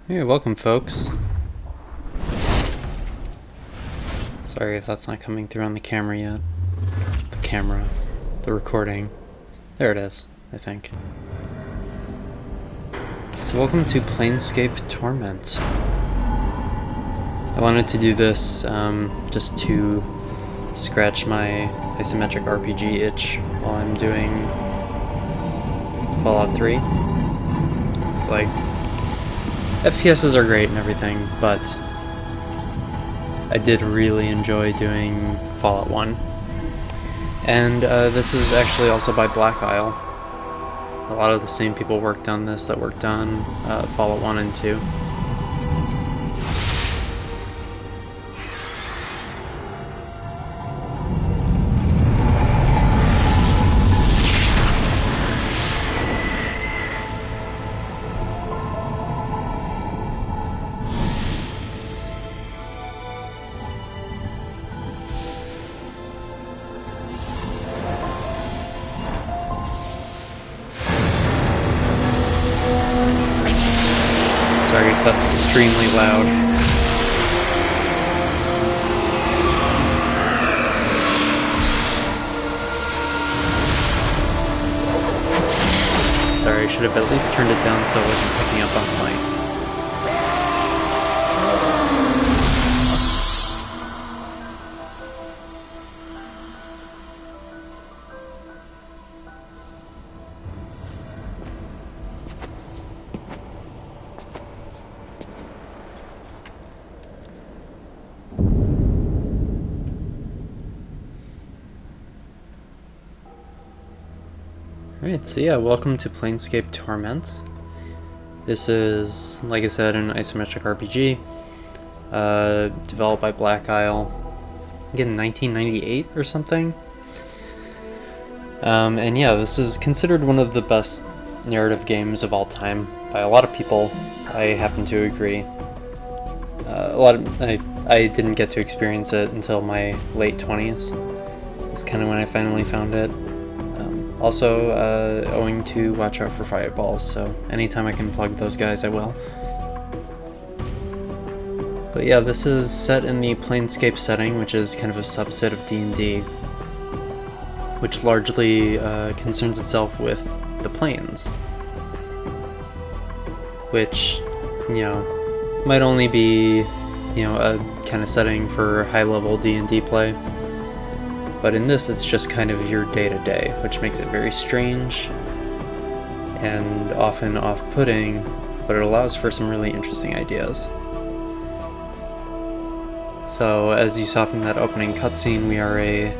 Hey, welcome folks. Sorry if that's not coming through on the camera yet. The recording. There it is, I think. So welcome to Planescape Torment. I wanted to do this just to scratch my isometric RPG itch while I'm doing Fallout 3. It's like, FPSs are great and everything, but I did really enjoy doing Fallout 1. And this is actually also by Black Isle. A lot of the same people worked on this that worked on Fallout 1 and 2. Sorry if that's extremely loud. Sorry, I should have at least turned it down so it wasn't picking up on the mic. Alright, so yeah, welcome to Planescape Torment. This is, like I said, an isometric RPG, developed by Black Isle, again, 1998 or something. And yeah, this is considered one of the best narrative games of all time by a lot of people. I happen to agree. I didn't get to experience it until my late 20s. That's kind of when I finally found it. Also, owing to Watch Out for Fireballs, so anytime I can plug those guys, I will. But yeah, this is set in the Planescape setting, which is kind of a subset of D&D, which largely concerns itself with the planes, which, you know, might only be, you know, a kind of setting for high-level D&D play. But in this, it's just kind of your day-to-day, which makes it very strange and often off-putting, but it allows for some really interesting ideas. So, as you saw from that opening cutscene, we are a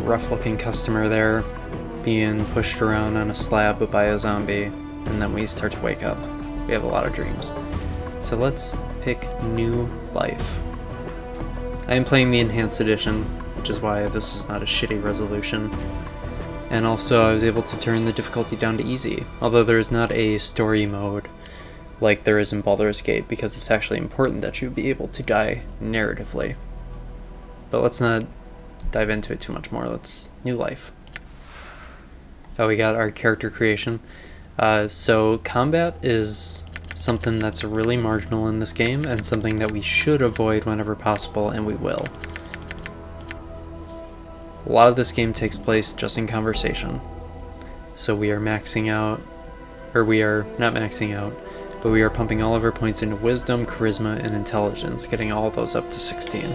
rough-looking customer there, being pushed around on a slab by a zombie, and then we start to wake up. We have a lot of dreams. So let's pick New Life. I am playing the Enhanced Edition, which is why this is not a shitty resolution. And also I was able to turn the difficulty down to easy, although there is not a story mode like there is in Baldur's Gate, because it's actually important that you be able to die narratively. But let's not dive into it too much more. Let's New Life. Oh, we got our character creation. So combat is something that's really marginal in this game, and something that we should avoid whenever possible, and we will. A lot of this game takes place just in conversation. So we are maxing out, or we are not maxing out, but we are pumping all of our points into Wisdom, Charisma, and Intelligence, getting all of those up to 16.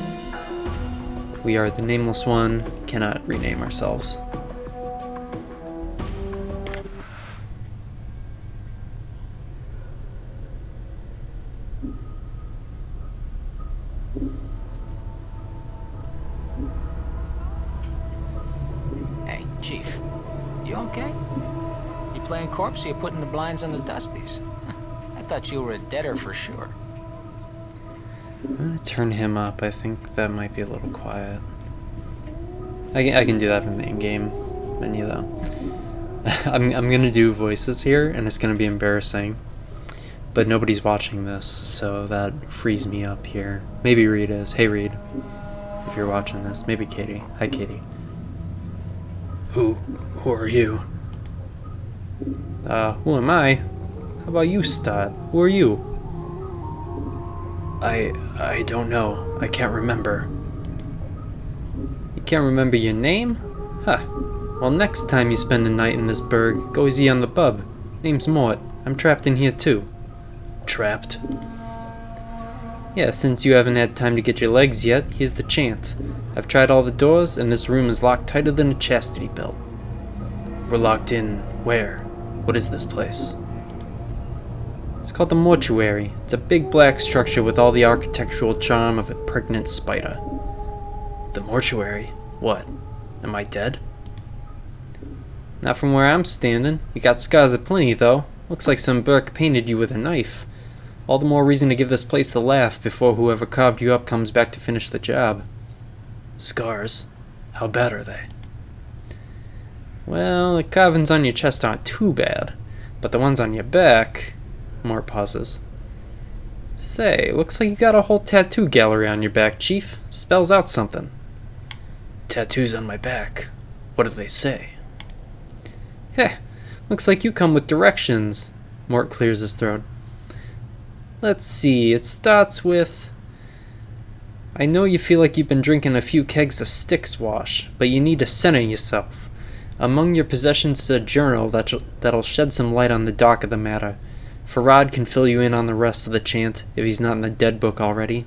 We are the Nameless One, cannot rename ourselves. Hey, Chief. You okay? You playing corpse or you putting the blinds on the dusties? I thought you were a deader for sure. I'm gonna turn him up. I think that might be a little quiet. I can do that from the in-game menu though. I'm gonna do voices here, and it's gonna be embarrassing. But nobody's watching this, so that frees me up here. Maybe Reed is. Hey Reed, if you're watching this. Maybe Katie. Hi Katie. Who are you? Who am I? How about you, Stott? Who are you? I don't know. I can't remember. You can't remember your name? Huh. Well, next time you spend a night in this burg, go easy on the bub. Name's Mort. I'm trapped in here too. Trapped? Yeah, since you haven't had time to get your legs yet, here's the chance. I've tried all the doors, and this room is locked tighter than a chastity belt. We're locked in where? What is this place? It's called the mortuary. It's a big black structure with all the architectural charm of a pregnant spider. The mortuary? What? Am I dead? Not from where I'm standing. You got scars aplenty, though. Looks like some Burke painted you with a knife. All the more reason to give this place the laugh before whoever carved you up comes back to finish the job. Scars? How bad are they? Well, the carvings on your chest aren't too bad, but the ones on your back... More pauses. Say, looks like you got a whole tattoo gallery on your back, Chief. Spells out something. Tattoos on my back. What do they say? Heh, looks like you come with directions. Mort clears his throat. Let's see, it starts with... I know you feel like you've been drinking a few kegs of Styx wash, but you need to center yourself. Among your possessions is a journal that'll shed some light on the dark of the matter. Farad can fill you in on the rest of the chant, if he's not in the dead book already.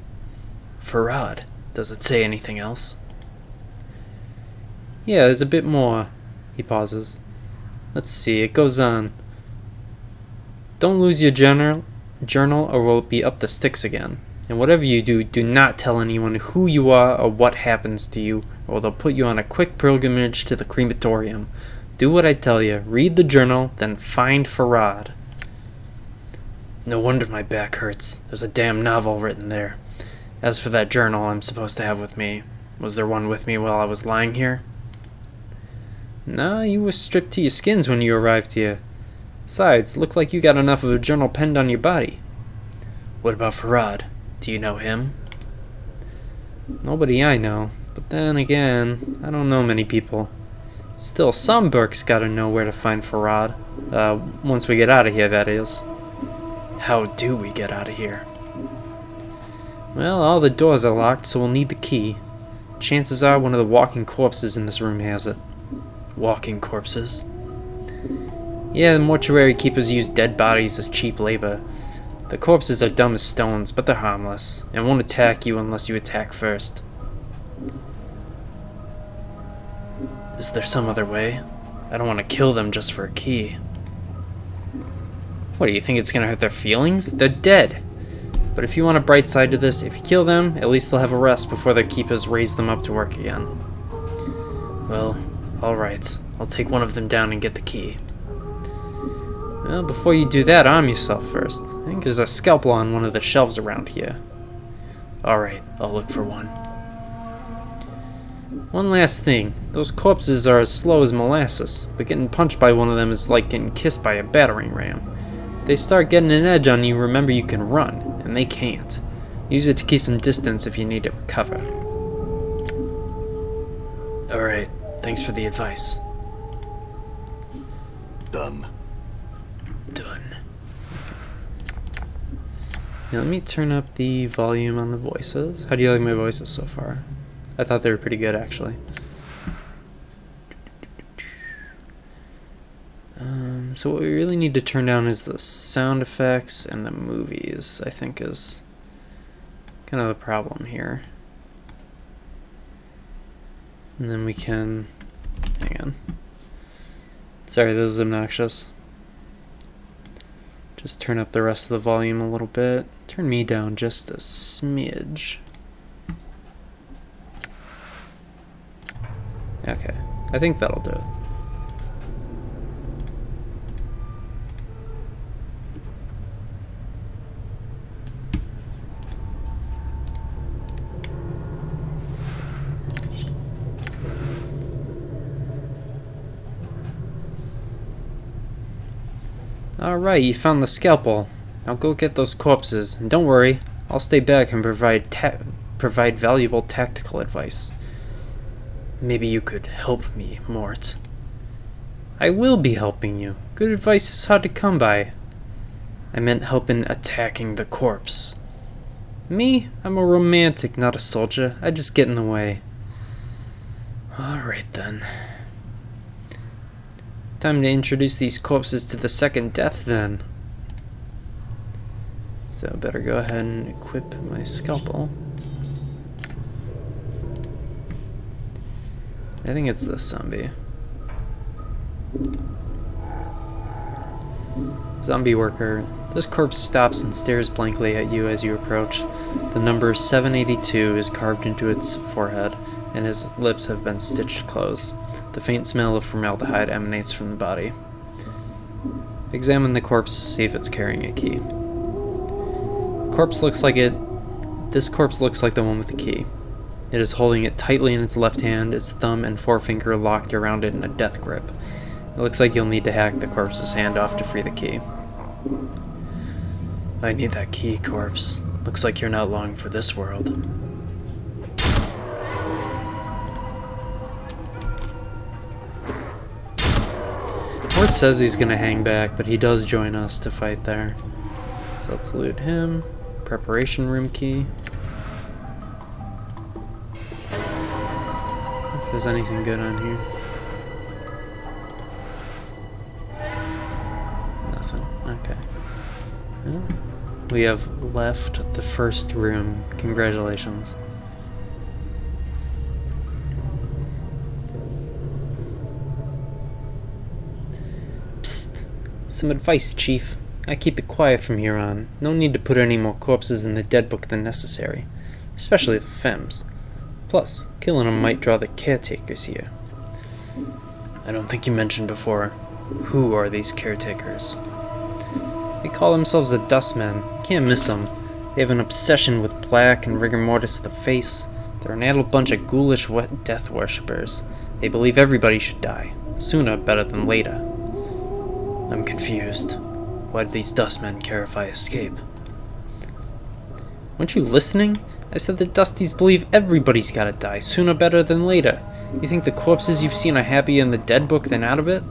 Farad? Does it say anything else? Yeah, there's a bit more. He pauses. Let's see, it goes on. Don't lose your journal or we'll be up the sticks again. And whatever you do, do not tell anyone who you are or what happens to you, or they'll put you on a quick pilgrimage to the crematorium. Do what I tell you. Read the journal, then find Farad. No wonder my back hurts. There's a damn novel written there. As for that journal I'm supposed to have with me, was there one with me while I was lying here? Nah, you were stripped to your skins when you arrived here. Besides, looked like you got enough of a journal penned on your body. What about Farad? Do you know him? Nobody I know, but then again, I don't know many people. Still, some Burke's gotta know where to find Farad. Once we get out of here, that is. How do we get out of here? Well, all the doors are locked, so we'll need the key. Chances are one of the walking corpses in this room has it. Walking corpses? Yeah, the mortuary keepers use dead bodies as cheap labor. The corpses are dumb as stones, but they're harmless, and won't attack you unless you attack first. Is there some other way? I don't want to kill them just for a key. What, do you think it's gonna hurt their feelings? They're dead! But if you want a bright side to this, if you kill them, at least they'll have a rest before their keepers raise them up to work again. Well, alright. I'll take one of them down and get the key. Well, before you do that, arm yourself first. I think there's a scalpel on one of the shelves around here. Alright, I'll look for one. One last thing. Those corpses are as slow as molasses, but getting punched by one of them is like getting kissed by a battering ram. If they start getting an edge on you, remember you can run, and they can't. Use it to keep some distance if you need to recover. Alright, thanks for the advice. Done. Done. Now let me turn up the volume on the voices. How do you like my voices so far? I thought they were pretty good, actually. So what we really need to turn down is the sound effects and the movies, I think is kind of the problem here. And then we can... hang on. Sorry, this is obnoxious. Just turn up the rest of the volume a little bit. Turn me down just a smidge. Okay, I think that'll do it. Alright, you found the scalpel. Now go get those corpses, and don't worry, I'll stay back and provide valuable tactical advice. Maybe you could help me, Mort. I will be helping you. Good advice is hard to come by. I meant helping attacking the corpse. Me? I'm a romantic, not a soldier. I just get in the way. Alright then. Time to introduce these corpses to the second death then. So better go ahead and equip my scalpel. I think it's this zombie. Zombie worker. This corpse stops and stares blankly at you as you approach. The number 782 is carved into its forehead, and his lips have been stitched closed. The faint smell of formaldehyde emanates from the body. Examine the corpse to see if it's carrying a key. This corpse looks like the one with the key. It is holding it tightly in its left hand, its thumb and forefinger locked around it in a death grip. It looks like you'll need to hack the corpse's hand off to free the key. I need that key, corpse. Looks like you're not long for this world. Mort says he's gonna hang back, but he does join us to fight there. So let's loot him. Preparation room key. If there's anything good on here. Nothing. Okay. Well, we have left the first room. Congratulations. Psst. Some advice, Chief. I keep it quiet from here on. No need to put any more corpses in the dead book than necessary. Especially the femmes. Plus, killing them might draw the caretakers here. I don't think you mentioned before. Who are these caretakers? They call themselves the Dustmen. Can't miss them. They have an obsession with black and rigor mortis of the face. They're an addled bunch of ghoulish wet death worshippers. They believe everybody should die. Sooner better than later. I'm confused. Why do these Dustmen care if I escape? Weren't you listening? I said the Dusties believe everybody's gotta die, sooner better than later. You think the corpses you've seen are happier in the dead book than out of it?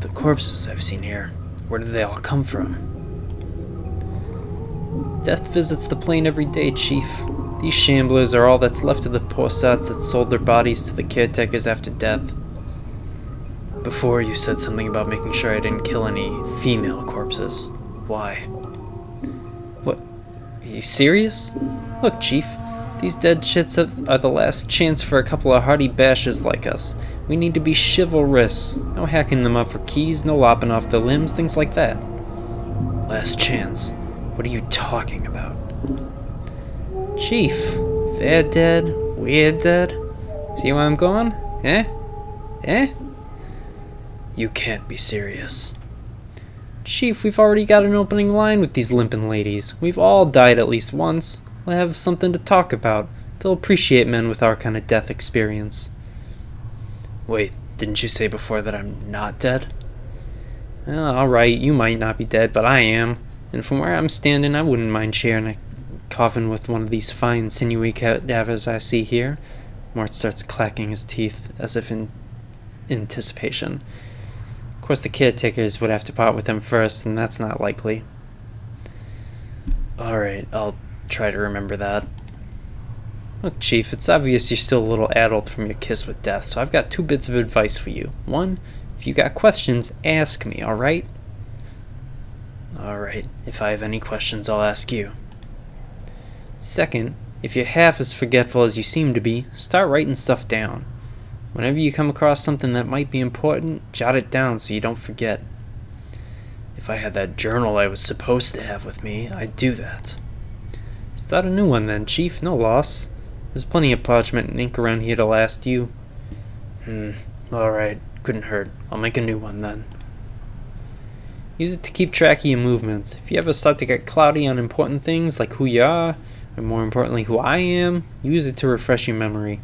The corpses I've seen here, where did they all come from? Death visits the plane every day, Chief. These shamblers are all that's left of the poor sots that sold their bodies to the caretakers after death. Before you said something about making sure I didn't kill any female corpses. Why? What? Are you serious? Look, Chief. These dead shits are the last chance for a couple of hardy bashers like us. We need to be chivalrous. No hacking them up for keys, no lopping off their limbs, things like that. Last chance? What are you talking about? Chief, they're dead, we're dead. See where I'm going? Eh? Eh? You can't be serious. Chief, we've already got an opening line with these limpin' ladies. We've all died at least once. We'll have something to talk about. They'll appreciate men with our kind of death experience. Wait, didn't you say before that I'm not dead? Well, alright, you might not be dead, but I am. And from where I'm standing, I wouldn't mind sharing a coffin with one of these fine, sinewy cadavers I see here. Mort starts clacking his teeth, as if in anticipation. Of course, the caretakers would have to part with him first, and that's not likely. Alright, I'll try to remember that. Look, Chief, it's obvious you're still a little addled from your kiss with death, so I've got 2 bits of advice for you. 1, if you got questions, ask me, alright? Alright, if I have any questions, I'll ask you. 2nd, if you're half as forgetful as you seem to be, start writing stuff down. Whenever you come across something that might be important, jot it down so you don't forget. If I had that journal I was supposed to have with me, I'd do that. Start a new one then, Chief, no loss. There's plenty of parchment and ink around here to last you. Alright, couldn't hurt. I'll make a new one then. Use it to keep track of your movements. If you ever start to get cloudy on important things like who you are, or more importantly who I am, use it to refresh your memory.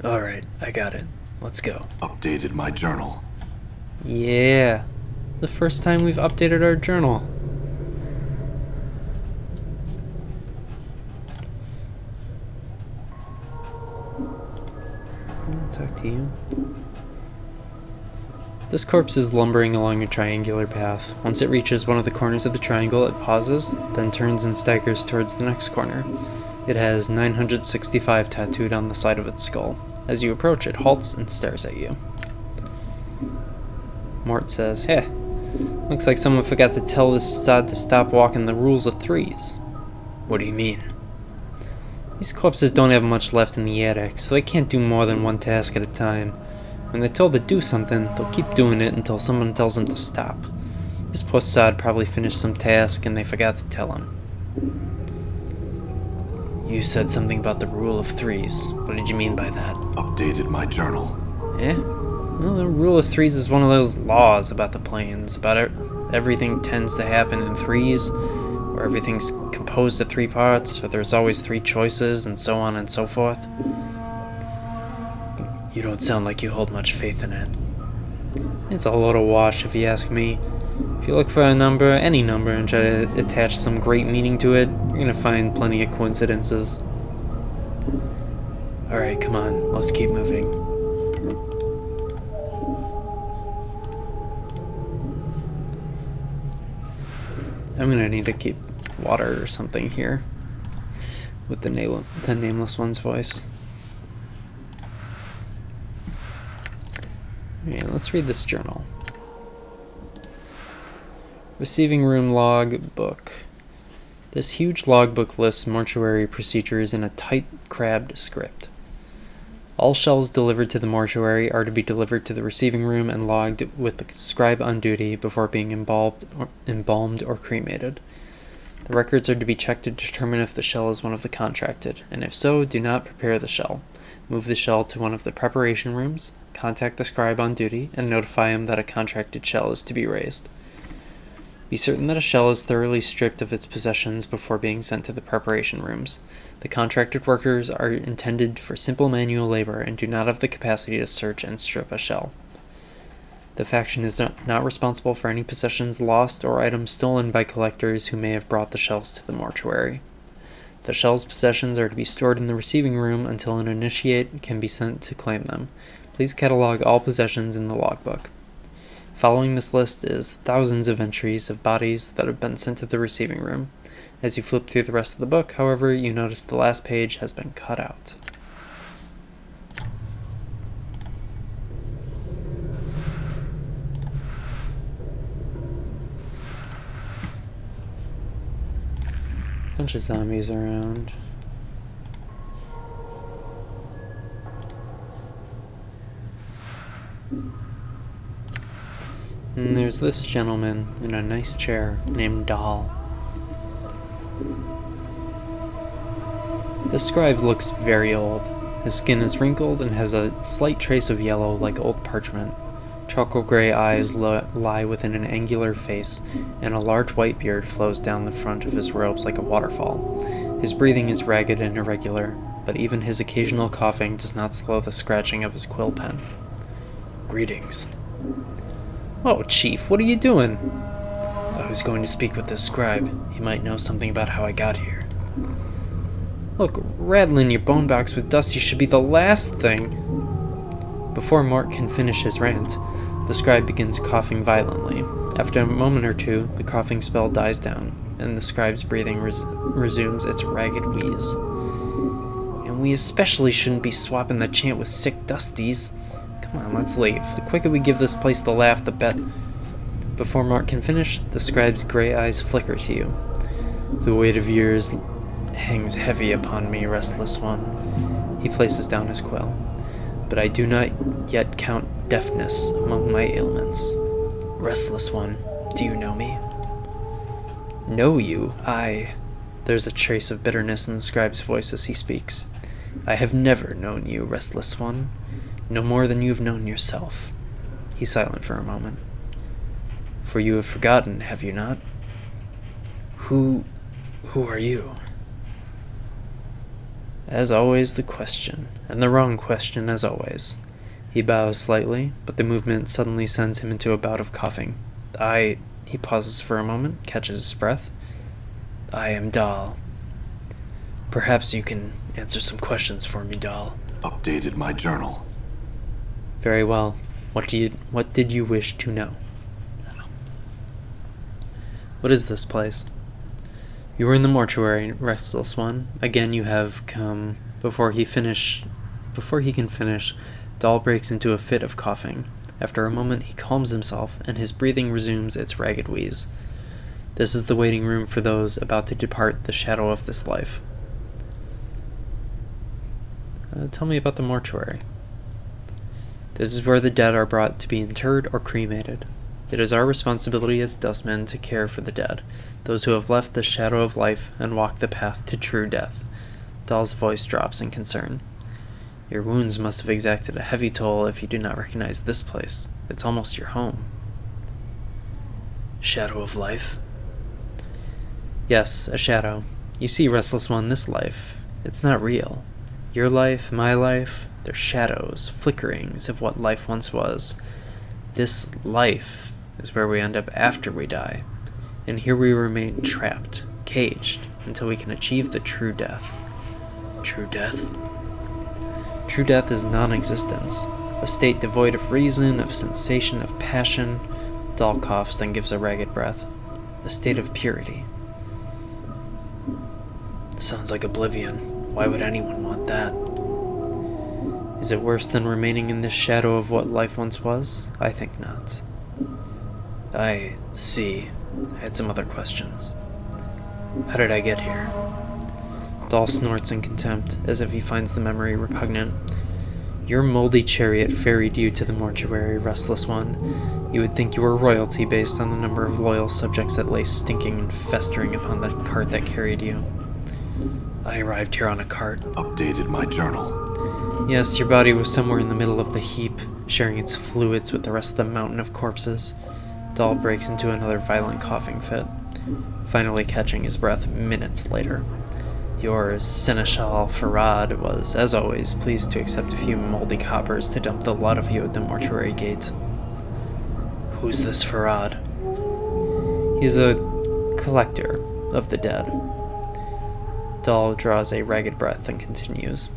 Alright, I got it. Let's go. Updated my journal. Yeah, the first time we've updated our journal. I'll talk to you. This corpse is lumbering along a triangular path. Once it reaches one of the corners of the triangle, it pauses, then turns and staggers towards the next corner. It has 965 tattooed on the side of its skull. As you approach, it halts and stares at you. Mort says, "Heh, looks like someone forgot to tell this sod to stop walking the rules of threes." "What do you mean?" "These corpses don't have much left in the attic, so they can't do more than one task at a time. When they're told to do something, they'll keep doing it until someone tells them to stop. This poor sod probably finished some task and they forgot to tell him." "You said something about the rule of threes. What did you mean by that?" Updated my journal. "Eh? Well, the rule of threes is one of those laws about the planes, about everything tends to happen in threes, or everything's composed of 3 parts, or there's always 3 choices, and so on and so forth." "You don't sound like you hold much faith in it." "It's a load of wash if you ask me. If you look for a number, any number, and try to attach some great meaning to it, you're gonna find plenty of coincidences." "Alright, come on, let's keep moving." I'm gonna need to keep water or something here with the nameless one's voice. Okay, let's read this journal. Receiving room log book. This huge logbook lists mortuary procedures in a tight, crabbed script. All shells delivered to the mortuary are to be delivered to the receiving room and logged with the scribe on duty before being embalmed or cremated. The records are to be checked to determine if the shell is one of the contracted, and if so, do not prepare the shell. Move the shell to one of the preparation rooms, contact the scribe on duty, and notify him that a contracted shell is to be raised. Be certain that a shell is thoroughly stripped of its possessions before being sent to the preparation rooms. The contracted workers are intended for simple manual labor and do not have the capacity to search and strip a shell. The faction is not responsible for any possessions lost or items stolen by collectors who may have brought the shells to the mortuary. The shell's possessions are to be stored in the receiving room until an initiate can be sent to claim them. Please catalog all possessions in the logbook. Following this list is thousands of entries of bodies that have been sent to the receiving room. As you flip through the rest of the book, however, you notice the last page has been cut out. Bunch of zombies around. And there's this gentleman in a nice chair named Dahl. The scribe looks very old. His skin is wrinkled and has a slight trace of yellow like old parchment. Charcoal gray eyes lie within an angular face, and a large white beard flows down the front of his robes like a waterfall. His breathing is ragged and irregular, but even his occasional coughing does not slow the scratching of his quill pen. "Greetings." "Oh, Chief, what are you doing?" "I was going to speak with this scribe. He might know something about how I got here." "Look, rattling your bone box with Dusty should be the last thing." Before Mort can finish his rant, the scribe begins coughing violently. After a moment or two, the coughing spell dies down, and the scribe's breathing resumes its ragged wheeze. "And we especially shouldn't be swapping the chant with sick Dusties. Come on, let's leave. The quicker we give this place the laugh, the better." Before Mort can finish, the scribe's gray eyes flicker to you. "The weight of years hangs heavy upon me, restless one." He places down his quill. "But I do not yet count deafness among my ailments. Restless one, do you know me?" "Know you? There's a trace of bitterness in the scribe's voice as he speaks. "I have never known you, restless one. No more than you have known yourself." He's silent for a moment. "For you have forgotten, have you not? Who are you?" As always, the question, and the wrong question as always. He bows slightly, but the movement suddenly sends him into a bout of coughing. He pauses for a moment, catches his breath. "I am Dahl. Perhaps you can answer some questions for me, Dahl." Updated my journal. "Very well. What did you wish to know? What is this place? You were in the mortuary, Restless One. Again you have come. Before he can finish, Dahl breaks into a fit of coughing. After a moment he calms himself, and his breathing resumes its ragged wheeze. This is the waiting room for those about to depart the shadow of this life. Tell me about the mortuary. This is where the dead are brought to be interred or cremated. It is our responsibility as dustmen to care for the dead, those who have left the shadow of life and walked the path to true death. Dahl's voice drops in concern. Your wounds must have exacted a heavy toll if you do not recognize this place. It's almost your home. Shadow of life? Yes, a shadow. You see, Restless One, this life, it's not real. Your life, my life, they're shadows, flickerings of what life once was. This life is where we end up after we die, and here we remain trapped, caged, until we can achieve the true death. True death? True death is non-existence, a state devoid of reason, of sensation, of passion. Dahl coughs, then gives a ragged breath. A state of purity. Sounds like oblivion. Why would anyone want that? Is it worse than remaining in this shadow of what life once was? I think not. I see. I had some other questions. How did I get here? Dahl snorts in contempt, as if he finds the memory repugnant. Your moldy chariot ferried you to the mortuary, Restless One. You would think you were royalty based on the number of loyal subjects that lay stinking and festering upon the cart that carried you. I arrived here on a cart. Updated my journal. Yes, your body was somewhere in the middle of the heap, sharing its fluids with the rest of the mountain of corpses. Dahl breaks into another violent coughing fit, finally catching his breath minutes later. Your Seneschal Farad was, as always, pleased to accept a few moldy coppers to dump the lot of you at the mortuary gate. Who's this Farad? He's a collector of the dead. Dahl draws a ragged breath and continues.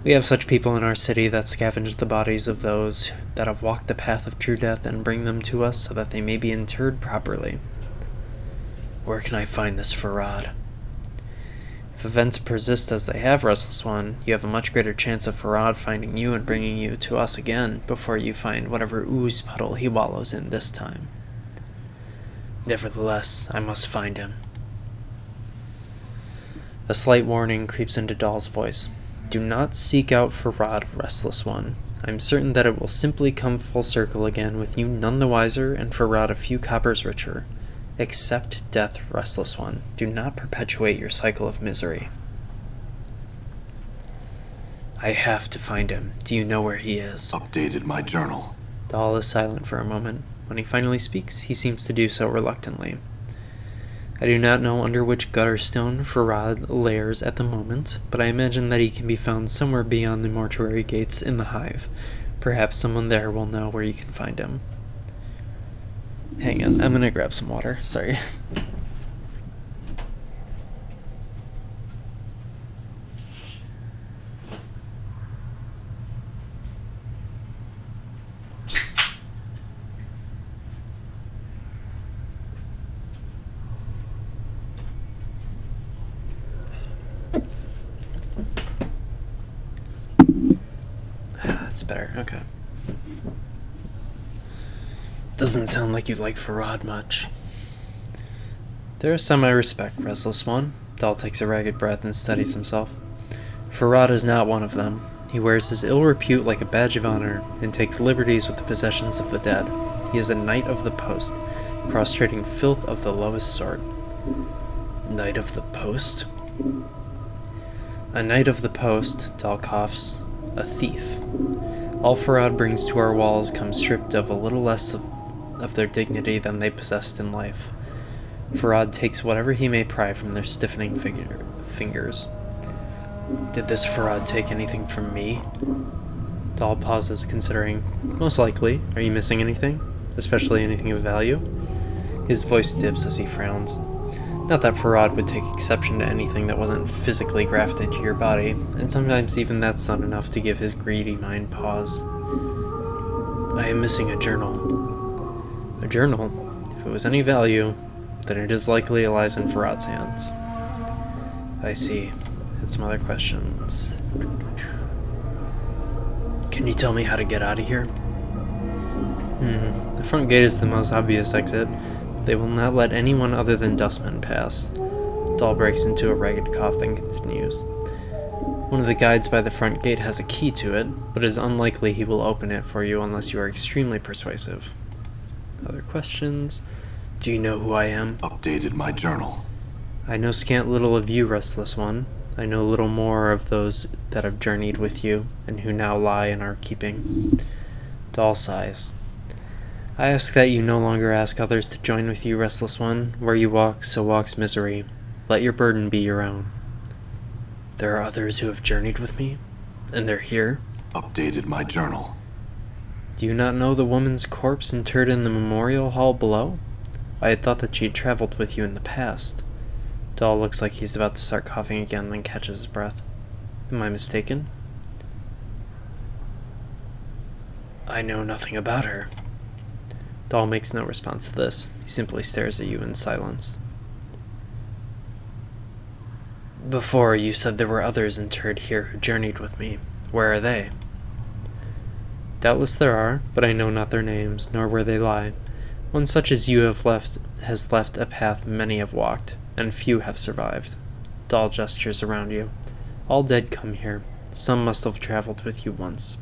We have such people in our city that scavenge the bodies of those that have walked the path of true death and bring them to us so that they may be interred properly. Where can I find this Farad? If events persist as they have, Restless One, you have a much greater chance of Farad finding you and bringing you to us again before you find whatever ooze puddle he wallows in this time. Nevertheless, I must find him. A slight warning creeps into Dahl's voice. Do not seek out Farad, Restless One. I'm certain that it will simply come full circle again with you none the wiser and Farad a few coppers richer. Accept death, Restless One. Do not perpetuate your cycle of misery. I have to find him. Do you know where he is? Updated my journal. Dahl is silent for a moment. When he finally speaks, he seems to do so reluctantly. I do not know under which gutter stone Farad lairs at the moment, but I imagine that he can be found somewhere beyond the mortuary gates in the hive. Perhaps someone there will know where you can find him. Hang on, I'm gonna grab some water. Sorry. That's better, okay. Doesn't sound like you like Farad much. There are some I respect, Restless One. Dahl takes a ragged breath and steadies himself. Farad is not one of them. He wears his ill repute like a badge of honor and takes liberties with the possessions of the dead. He is a knight of the post, cross-trading filth of the lowest sort. Knight of the post? A knight of the post, Dahl coughs, a thief. All Farad brings to our walls comes stripped of a little less of their dignity than they possessed in life. Farad takes whatever he may pry from their stiffening fingers. Did this Farad take anything from me? Dahl pauses, considering. Most likely. Are you missing anything? Especially anything of value? His voice dips as he frowns. Not that Farad would take exception to anything that wasn't physically grafted to your body, and sometimes even that's not enough to give his greedy mind pause. I am missing a journal. A journal? If it was any value, then it is likely it lies in Farrad's hands. I see. Had some other questions. Can you tell me how to get out of here? The front gate is the most obvious exit. They will not let anyone other than dustmen pass. Dahl breaks into a ragged cough, then continues. One of the guides by the front gate has a key to it, but it is unlikely he will open it for you unless you are extremely persuasive. Other questions? Do you know who I am? Updated my journal. I know scant little of you, Restless One. I know little more of those that have journeyed with you, and who now lie in our keeping. Dahl sighs. I ask that you no longer ask others to join with you, Restless One. Where you walk, so walks misery. Let your burden be your own. There are others who have journeyed with me, and they're here. Updated my journal. Do you not know the woman's corpse interred in the memorial hall below? I had thought that she had traveled with you in the past. Dahl looks like he's about to start coughing again, then catches his breath. Am I mistaken? I know nothing about her. Dahl makes no response to this. He simply stares at you in silence. Before, you said there were others interred here who journeyed with me. Where are they? Doubtless there are, but I know not their names, nor where they lie. One such as you has left a path many have walked, and few have survived. Dahl gestures around you. All dead come here. Some must have traveled with you once.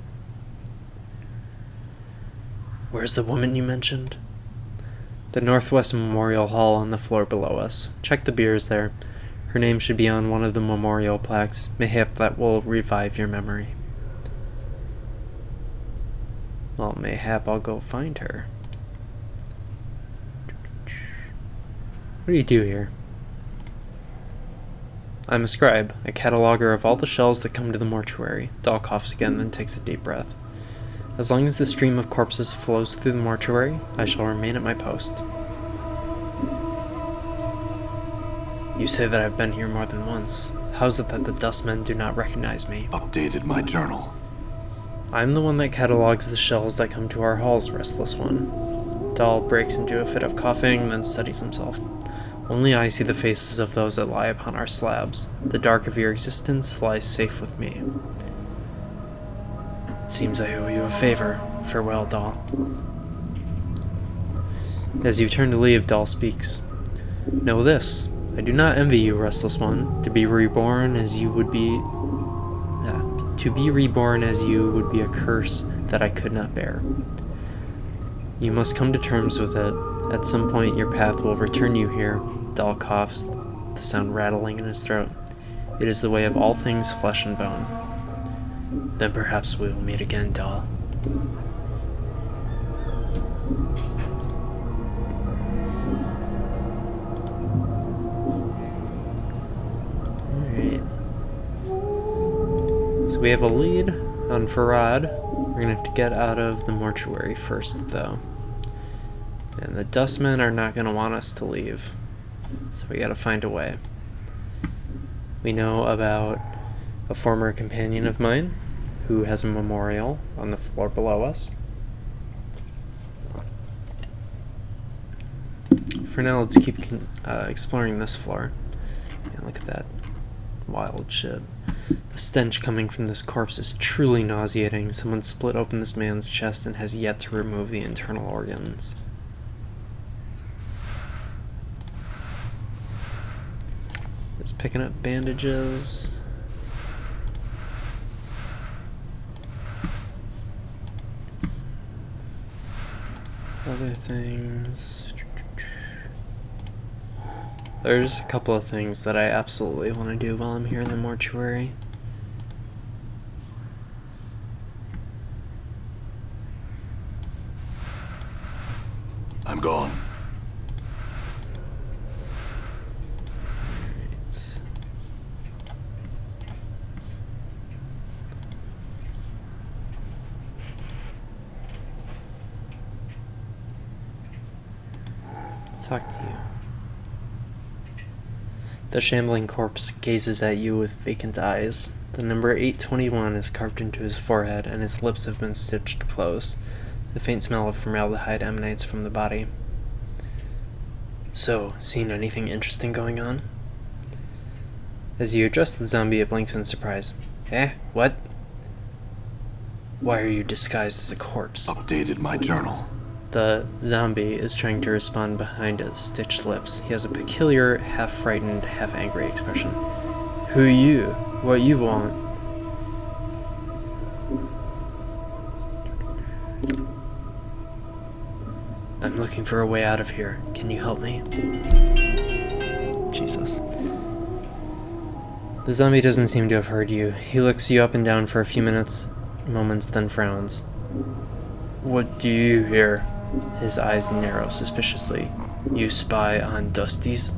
Where's the woman you mentioned? The Northwest Memorial Hall on the floor below us. Check the beers there. Her name should be on one of the memorial plaques. Mayhap that will revive your memory. Well, mayhap I'll go find her. What do you do here? I'm a scribe, a cataloger of all the shells that come to the mortuary. Dahl coughs again, then takes a deep breath. As long as the stream of corpses flows through the mortuary, I shall remain at my post. You say that I've been here more than once. How is it that the dustmen do not recognize me? Updated my journal. I'm the one that catalogs the shells that come to our halls, Restless One. Dahl breaks into a fit of coughing, then steadies himself. Only I see the faces of those that lie upon our slabs. The dark of your existence lies safe with me. It seems I owe you a favor. Farewell, Dahl. As you turn to leave, Dahl speaks. Know this. I do not envy you, Restless One. To be reborn as you would be a curse that I could not bear. You must come to terms with it. At some point your path will return you here. Dahl coughs, the sound rattling in his throat. It is the way of all things flesh and bone. Then perhaps we will meet again, Dahl. So we have a lead on Farrad. We're gonna have to get out of the mortuary first, though. And the dustmen are not gonna want us to leave. So we gotta find a way. We know about a former companion of mine who has a memorial on the floor below us. For now, let's keep exploring this floor. Yeah, look at that wild shit. The stench coming from this corpse is truly nauseating. Someone split open this man's chest and has yet to remove the internal organs. Just picking up bandages. Other things. There's a couple of things that I absolutely want to do while I'm here in the mortuary. I'm gone. Alright. Let's talk to you. The shambling corpse gazes at you with vacant eyes. The number 821 is carved into his forehead, and his lips have been stitched close. The faint smell of formaldehyde emanates from the body. So, seen anything interesting going on? As you address the zombie, it blinks in surprise. Eh? What? Why are you disguised as a corpse? Updated my journal. The zombie is trying to respond behind his stitched lips. He has a peculiar, half-frightened, half-angry expression. Who you? What you want? I'm looking for a way out of here. Can you help me? Jesus. The zombie doesn't seem to have heard you. He looks you up and down for a few moments, then frowns. What do you here? His eyes narrow suspiciously. You spy on Dusty's?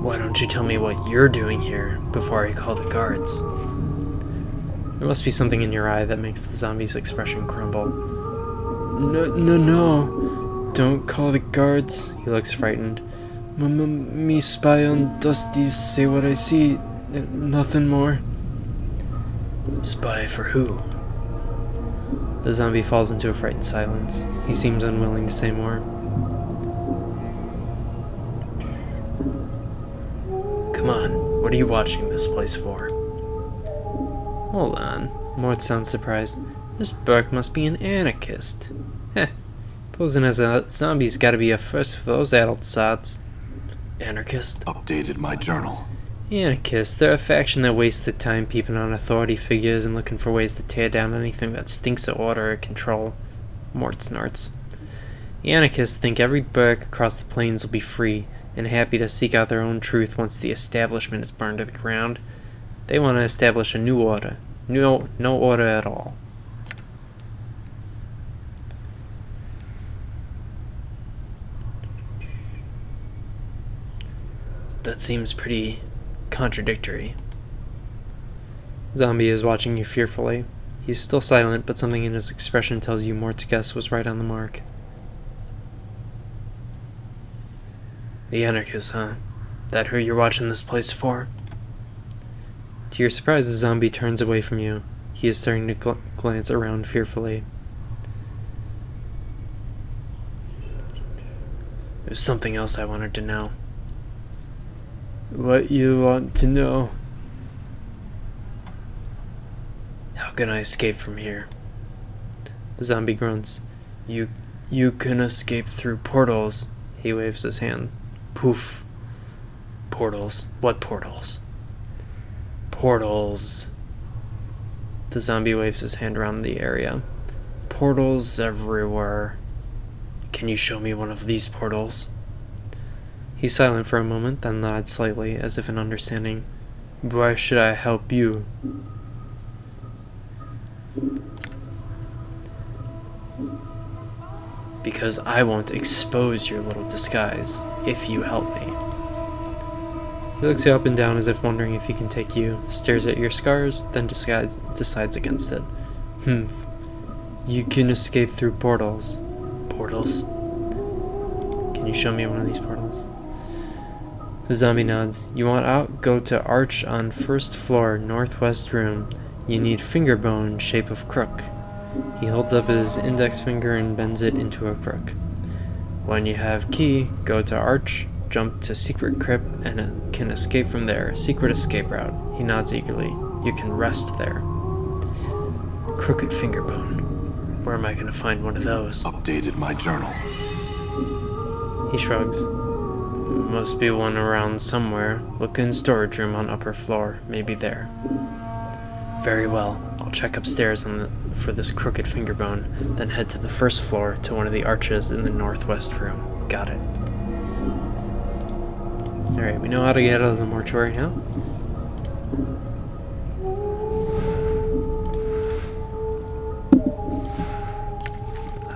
Why don't you tell me what you're doing here before I call the guards? There must be something in your eye that makes the zombie's expression crumble. No. Don't call the guards. He looks frightened. Me spy on Dusty's, say what I see. Nothing more. Spy for who? The zombie falls into a frightened silence. He seems unwilling to say more. Come on, what are you watching this place for? Hold on. Mort sounds surprised. This Burke must be an anarchist. Heh. Posing as a zombie's gotta be a first for those adult sots. Anarchist? Updated my journal. Anarchists, they're a faction that wastes their time peeping on authority figures and looking for ways to tear down anything that stinks of order or control. Mort snorts. The anarchists think every Burke across the plains will be free and happy to seek out their own truth once the establishment is burned to the ground. They want to establish a new order. No order at all. That seems pretty contradictory. Zombie is watching you fearfully. He's still silent, but something in his expression tells you Mort's guess was right on the mark. The anarchists, huh? That who you're watching this place for? To your surprise, the zombie turns away from you. He is starting to glance around fearfully. There's something else I wanted to know. What you want to know? How can I escape from here? The zombie grunts. You can escape through portals. He waves his hand. Poof. Portals? What portals? Portals. The zombie waves his hand around the area. Portals everywhere. Can you show me one of these portals? He's silent for a moment, then nods slightly, as if in understanding. Why should I help you? Because I won't expose your little disguise, if you help me. He looks you up and down as if wondering if he can take you, stares at your scars, then decides against it. You can escape through portals. Portals? Can you show me one of these portals? The zombie nods. You want out? Go to arch on first floor, northwest room. You need finger bone, shape of crook. He holds up his index finger and bends it into a crook. When you have key, go to arch, jump to secret crypt, and can escape from there. Secret escape route. He nods eagerly. You can rest there. Crooked finger bone. Where am I going to find one of those? Updated my journal. He shrugs. Must be one around somewhere. Look in storage room on upper floor. Maybe there. Very well. I'll check upstairs for this crooked finger bone, then head to the first floor to one of the arches in the northwest room. Got it. Alright, we know how to get out of the mortuary now.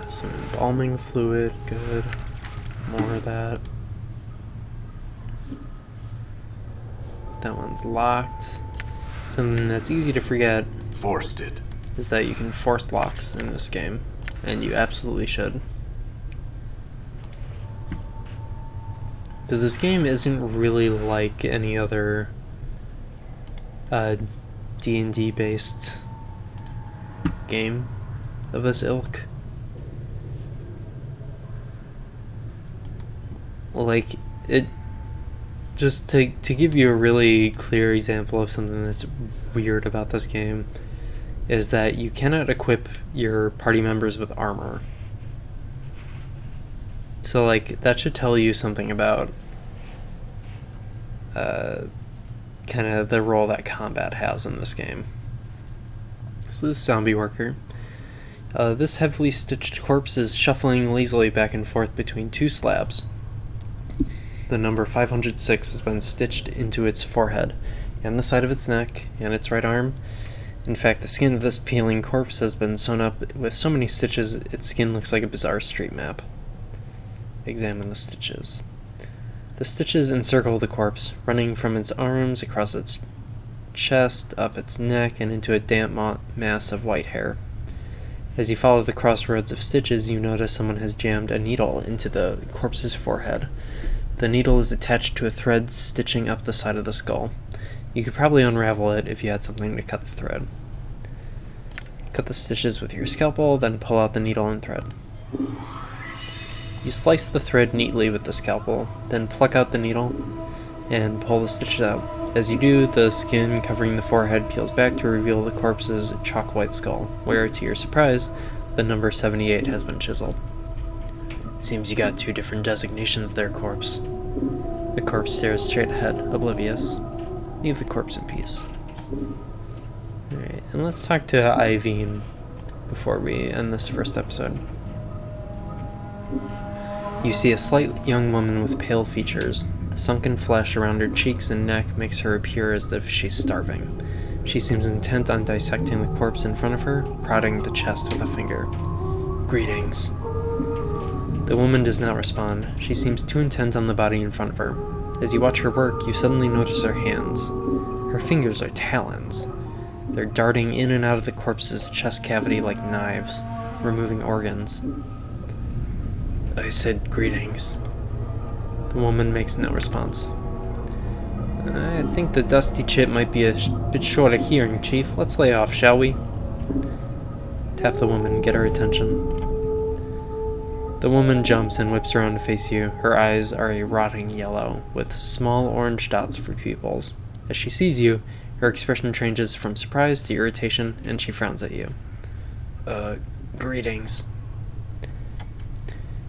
Some embalming fluid, good. More of that. That one's locked. Something that's easy to forget Forced it. is that you can force locks in this game, and you absolutely should. Because this game isn't really like any other D&D based game of this ilk. Like, it just to give you a really clear example of something that's weird about this game is that you cannot equip your party members with armor. So like that should tell you something about kind of the role that combat has in this game. So this zombie worker, this heavily stitched corpse is shuffling lazily back and forth between two slabs. The number 506 has been stitched into its forehead, and the side of its neck, and its right arm. In fact, the skin of this peeling corpse has been sewn up with so many stitches, its skin looks like a bizarre street map. Examine the stitches. The stitches encircle the corpse, running from its arms, across its chest, up its neck, and into a damp mass of white hair. As you follow the crossroads of stitches, you notice someone has jammed a needle into the corpse's forehead. The needle is attached to a thread stitching up the side of the skull. You could probably unravel it if you had something to cut the thread. Cut the stitches with your scalpel, then pull out the needle and thread. You slice the thread neatly with the scalpel, then pluck out the needle and pull the stitches out. As you do, the skin covering the forehead peels back to reveal the corpse's chalk-white skull, where, to your surprise, the number 78 has been chiseled. Seems you got two different designations there, corpse. The corpse stares straight ahead, oblivious. Leave the corpse in peace. Alright, and let's talk to Iveen before we end this first episode. You see a slight young woman with pale features. The sunken flesh around her cheeks and neck makes her appear as if she's starving. She seems intent on dissecting the corpse in front of her, prodding the chest with a finger. Greetings. The woman does not respond. She seems too intent on the body in front of her. As you watch her work, you suddenly notice her hands. Her fingers are talons. They're darting in and out of the corpse's chest cavity like knives, removing organs. I said greetings. The woman makes no response. I think the dusty chip might be a bit short of hearing, Chief. Let's lay off, shall we? Tap the woman, get her attention. The woman jumps and whips around to face you. Her eyes are a rotting yellow, with small orange dots for pupils. As she sees you, her expression changes from surprise to irritation, and she frowns at you. Greetings.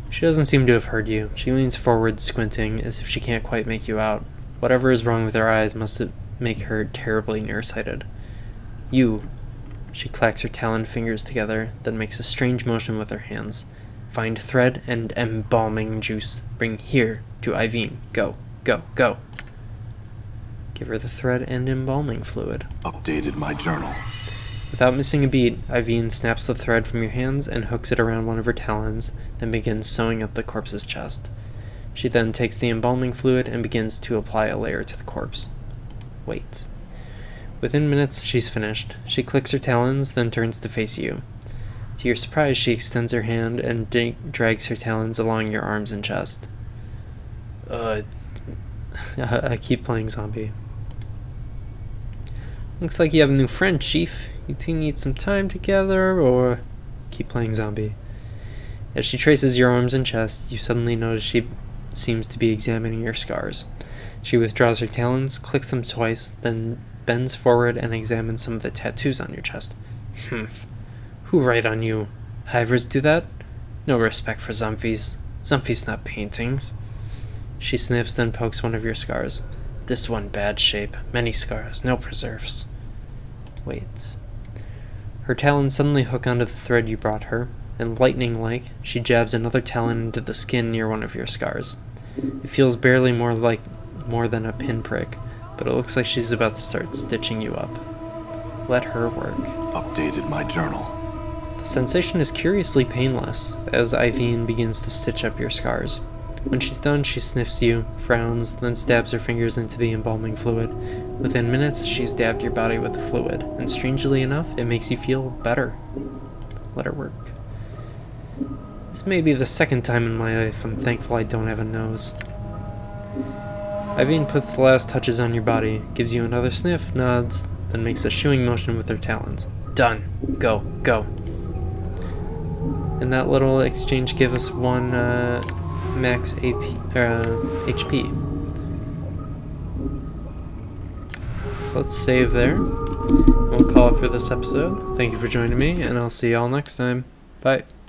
She doesn't seem to have heard you. She leans forward, squinting, as if she can't quite make you out. Whatever is wrong with her eyes must make her terribly nearsighted. You. She clacks her taloned fingers together, then makes a strange motion with her hands. Find thread and embalming juice. Bring here to Iveen. Go, go, go. Give her the thread and embalming fluid. Updated my journal. Without missing a beat, Iveen snaps the thread from your hands and hooks it around one of her talons, then begins sewing up the corpse's chest. She then takes the embalming fluid and begins to apply a layer to the corpse. Wait. Within minutes, she's finished. She clicks her talons, then turns to face you. To your surprise, she extends her hand and drags her talons along your arms and chest. I keep playing zombie. Looks like you have a new friend, Chief. You two need some time together, or... Keep playing zombie. As she traces your arms and chest, you suddenly notice she seems to be examining your scars. She withdraws her talons, clicks them twice, then bends forward and examines some of the tattoos on your chest. Humph. Who write on you? Hivers do that? No respect for Zumphies. Zumphies not paintings. She sniffs, then pokes one of your scars. This one bad shape. Many scars, no preserves. Wait. Her talons suddenly hook onto the thread you brought her, and lightning-like, she jabs another talon into the skin near one of your scars. It feels barely more than a pinprick, but it looks like she's about to start stitching you up. Let her work. Updated my journal. The sensation is curiously painless, as Iveen begins to stitch up your scars. When she's done, she sniffs you, frowns, then stabs her fingers into the embalming fluid. Within minutes, she's dabbed your body with the fluid, and strangely enough, it makes you feel better. Let her work. This may be the second time in my life I'm thankful I don't have a nose. Iveen puts the last touches on your body, gives you another sniff, nods, then makes a shooing motion with their talons. Done. Go. Go. And that little exchange gives us 1 max HP. So let's save there. We'll call it for this episode. Thank you for joining me, and I'll see y'all next time. Bye.